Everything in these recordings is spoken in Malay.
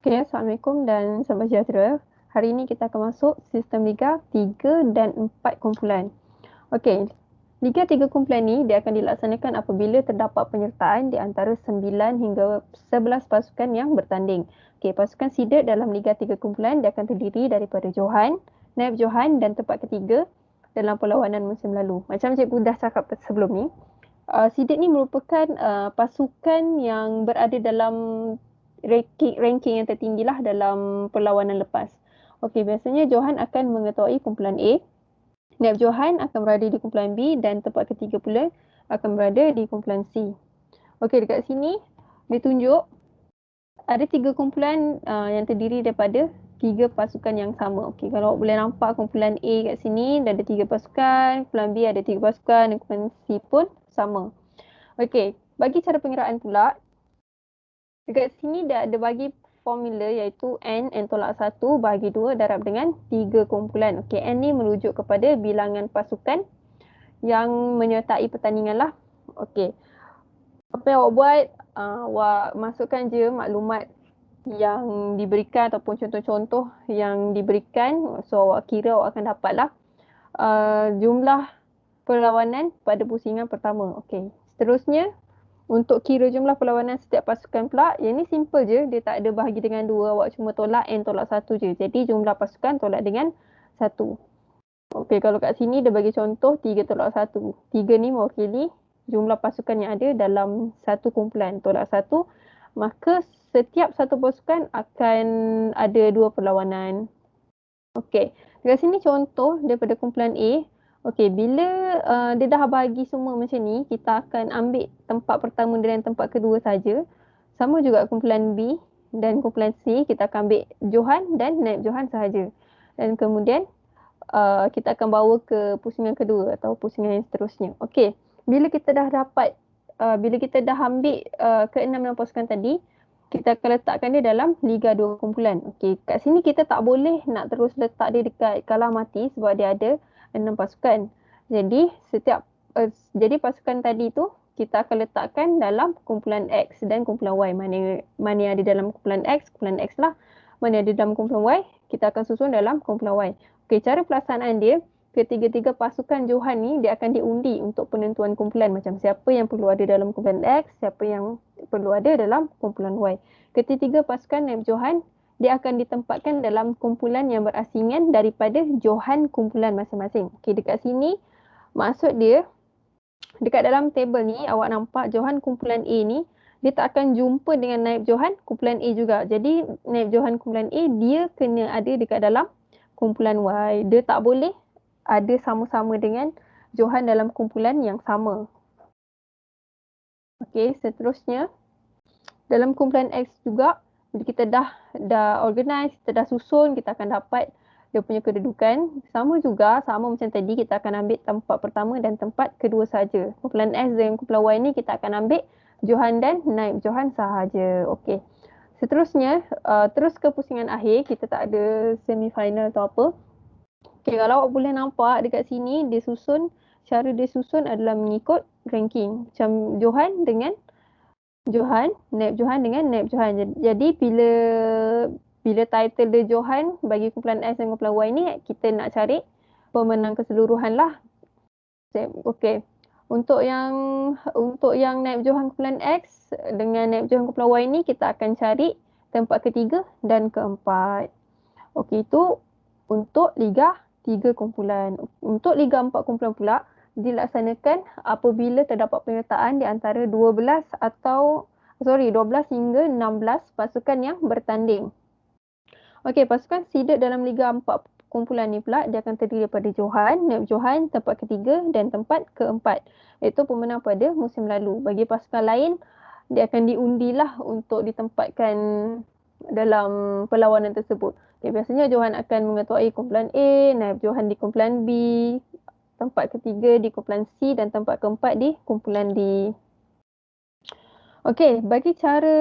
Okay, Assalamualaikum dan selamat sejahtera. Hari ini kita akan masuk sistem Liga 3 dan 4 kumpulan. Okey, Liga 3 kumpulan ni dia akan dilaksanakan apabila terdapat penyertaan di antara 9 hingga 11 pasukan yang bertanding. Okey, pasukan seeded dalam Liga 3 kumpulan dia akan terdiri daripada Johan, Naib Johan dan tempat ketiga dalam perlawanan musim lalu. Macam cikgu dah cakap sebelum ni, seeded ni merupakan pasukan yang berada dalam ranking yang tertinggi lah dalam perlawanan lepas. Okey, biasanya Johan akan mengetuai kumpulan A, Naib Johan akan berada di kumpulan B dan tempat ketiga pula akan berada di kumpulan C. Okey, dekat sini ditunjuk ada 3 kumpulan yang terdiri daripada 3 pasukan yang sama. Okey, kalau boleh nampak kumpulan A kat sini dah ada 3 pasukan, kumpulan B ada 3 pasukan dan kumpulan C pun sama. Okey, bagi cara pengiraan pula, dekat sini dia ada bagi formula iaitu N tolak 1 bahagi 2 darab dengan 3 kumpulan. Okey, N ni merujuk kepada bilangan pasukan yang menyertai pertandingan lah. Okey, apa yang awak buat, awak masukkan je maklumat yang diberikan ataupun contoh-contoh yang diberikan. So, awak kira awak akan dapat lah jumlah perlawanan pada pusingan pertama. Okey, seterusnya untuk kira jumlah perlawanan setiap pasukan pula, yang ni simple je. Dia tak ada bahagi dengan 2. Awak cuma tolak N tolak 1 je. Jadi jumlah pasukan tolak dengan 1. Okey, kalau kat sini dia bagi contoh 3 tolak 1. 3 ni mewakili jumlah pasukan yang ada dalam satu kumpulan. Tolak 1, maka setiap satu pasukan akan ada 2 perlawanan. Okey, dekat sini contoh daripada kumpulan A. Okey, bila dia dah bagi semua macam ni, kita akan ambil tempat pertama dan tempat kedua saja. Sama juga kumpulan B dan kumpulan C, kita akan ambil Johan dan Naib Johan sahaja. Dan kemudian kita akan bawa ke pusingan kedua atau pusingan yang seterusnya. Okey, bila kita dah dapat, bila kita dah ambil ke-6 pasukan tadi, kita akan letakkan dia dalam Liga 2 kumpulan. Okey, kat sini kita tak boleh nak terus letak dia dekat kalah mati sebab dia ada 6 pasukan. Jadi jadi pasukan tadi tu kita akan letakkan dalam kumpulan X dan kumpulan Y. Mana yang ada dalam kumpulan X lah. Mana yang ada dalam kumpulan Y, kita akan susun dalam kumpulan Y. Okey, cara pelaksanaan dia, ketiga-tiga pasukan Johan ni dia akan diundi untuk penentuan kumpulan, macam siapa yang perlu ada dalam kumpulan X, siapa yang perlu ada dalam kumpulan Y. Ketiga pasukan Naib Johan dia akan ditempatkan dalam kumpulan yang berasingan daripada Johan kumpulan masing-masing. Okey, dekat sini maksud dia dekat dalam table ni awak nampak Johan kumpulan A ni dia tak akan jumpa dengan Naib Johan kumpulan A juga. Jadi Naib Johan kumpulan A dia kena ada dekat dalam kumpulan Y. Dia tak boleh ada sama-sama dengan Johan dalam kumpulan yang sama. Okey, seterusnya dalam kumpulan X juga, bila kita dah organize, kita dah susun, kita akan dapat dia punya kedudukan. Sama juga, sama macam tadi, kita akan ambil tempat pertama dan tempat kedua saja. Kumpulan X dan kumpulan Y ni kita akan ambil Johan dan Naib Johan sahaja. Okey. Seterusnya, terus ke pusingan akhir, kita tak ada semifinal atau apa. Okay, kalau awak boleh nampak dekat sini, cara dia susun adalah mengikut ranking. Macam Johan dengan Johan, Naib Johan dengan Naib Johan. Jadi bila title dia Johan bagi kumpulan S dan kumpulan Y ni, kita nak cari pemenang keseluruhan lah. Okay. Untuk yang Naib Johan kumpulan X dengan Naib Johan kumpulan Y ni, kita akan cari tempat ketiga dan keempat. Okay, itu untuk Liga 3 kumpulan. Untuk Liga 4 kumpulan pula dilaksanakan apabila terdapat penyertaan di antara 12 hingga 16 pasukan yang bertanding. Okey, pasukan seeded dalam Liga 4 kumpulan ni pula dia akan terdiri daripada Johan, Naib Johan, tempat ketiga dan tempat keempat. Itu pemenang pada musim lalu. Bagi pasukan lain, dia akan diundilah untuk ditempatkan dalam perlawanan tersebut. Okay, biasanya Johan akan mengetuai kumpulan A, Naib Johan di kumpulan B, tempat ketiga di kumpulan C dan tempat keempat di kumpulan D. Okey, bagi cara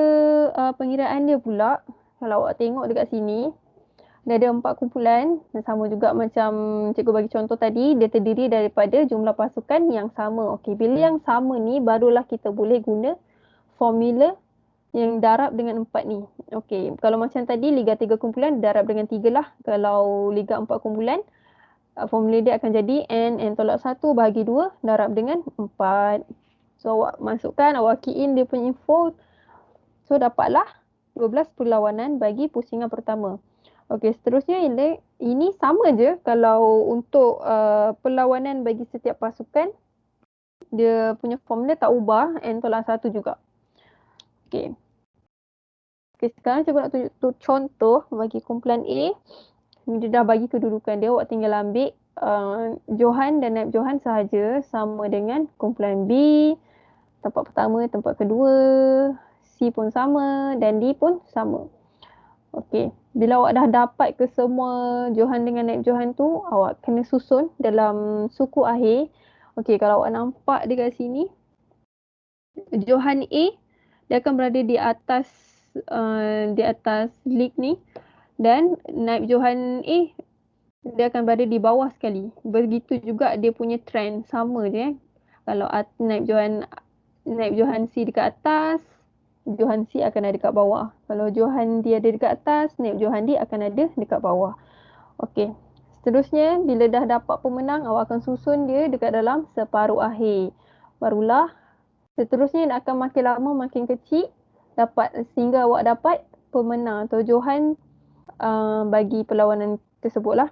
pengiraan dia pula, kalau awak tengok dekat sini, dia ada 4 kumpulan. Sama juga macam cikgu bagi contoh tadi, dia terdiri daripada jumlah pasukan yang sama. Okey, bila yang sama ni barulah kita boleh guna formula yang darab dengan 4 ni. Okey, kalau macam tadi Liga 3 kumpulan darab dengan 3 lah. Kalau Liga 4 kumpulan, formula dia akan jadi N tolak 1 bahagi 2 darab dengan 4. So awak masukkan, awak key in dia punya info. So dapatlah 12 perlawanan bagi pusingan pertama. Okey, seterusnya ini sama je kalau untuk perlawanan bagi setiap pasukan. Dia punya formula tak ubah, N tolak 1 juga. Okey. Okay, sekarang cuba nak tunjuk contoh bagi kumpulan A. Dia dah bagi kedudukan dia, awak tinggal ambil Johan dan naib Johan sahaja sama dengan kumpulan B. Tempat pertama, tempat kedua, C pun sama dan D pun sama. Okey, bila awak dah dapat ke semua Johan dengan naib Johan tu, awak kena susun dalam suku akhir. Okey, kalau awak nampak dekat sini, Johan A dia akan berada di atas league ni, dan naib Johan A dia akan berada di bawah sekali. Begitu juga dia punya trend, sama je. Kalau naib Johan C dekat atas, Johan C akan ada dekat bawah. Kalau Johan D ada dekat atas, naib Johan D akan ada dekat bawah. Okey. Seterusnya, bila dah dapat pemenang, awak akan susun dia dekat dalam separuh akhir. Barulah seterusnya akan makin lama makin kecil sehingga awak dapat pemenang atau Johan bagi perlawanan tersebut lah.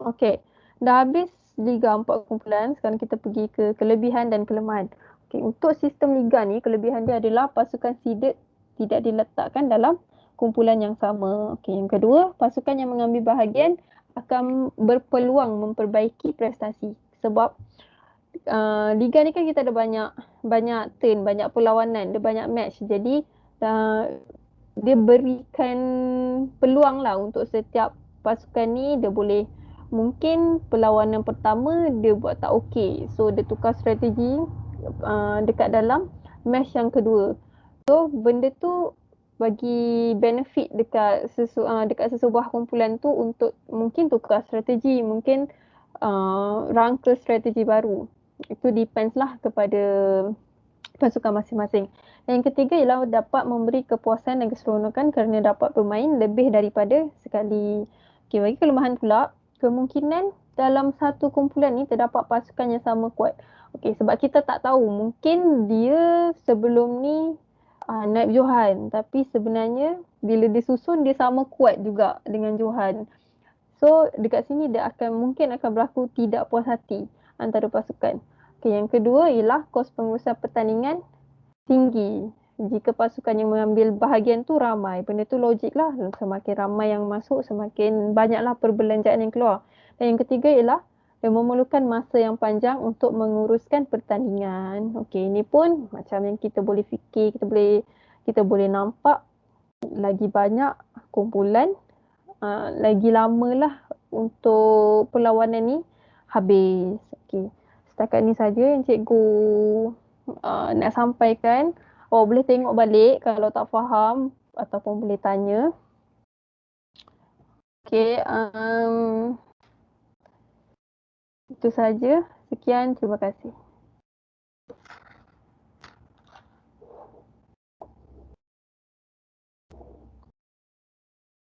Okey, dah habis Liga 4 kumpulan. Sekarang kita pergi ke kelebihan dan kelemahan. Okey, untuk sistem Liga ni, kelebihan dia adalah pasukan seeded tidak diletakkan dalam kumpulan yang sama. Okey, yang kedua, pasukan yang mengambil bahagian akan berpeluang memperbaiki prestasi. Sebab Liga ni kan kita ada banyak turn, banyak perlawanan, ada banyak match. Jadi dia berikan peluang lah untuk setiap pasukan ni. Dia boleh, mungkin perlawanan pertama dia buat tak okey, so dia tukar strategi dekat dalam match yang kedua. So benda tu bagi benefit dekat sesebuah kumpulan tu untuk mungkin tukar strategi, mungkin rangka strategi baru. Itu depends lah kepada pasukan masing-masing. Dan yang ketiga ialah dapat memberi kepuasan dan keseronokan kerana dapat bermain lebih daripada sekali. Okey, bagi kelemahan pula, kemungkinan dalam satu kumpulan ni terdapat pasukan yang sama kuat. Okey, sebab kita tak tahu, mungkin dia sebelum ni naib Johan, tapi sebenarnya bila disusun dia sama kuat juga dengan Johan. So dekat sini mungkin akan berlaku tidak puas hati antara pasukan. Okay, yang kedua ialah kos pengurusan pertandingan tinggi. Jika pasukan yang mengambil bahagian tu ramai, benda tu logik lah. Semakin ramai yang masuk, semakin banyaklah perbelanjaan yang keluar. Dan yang ketiga ialah yang memerlukan masa yang panjang untuk menguruskan pertandingan. Okey, ini pun macam yang kita boleh fikir, kita boleh nampak lagi banyak kumpulan, lagi lamalah untuk perlawanan ni habis. Okey, setakat ni saja yang cikgu nak sampaikan. Awak boleh tengok balik kalau tak faham ataupun boleh tanya. Okey, itu saja. Sekian, terima kasih.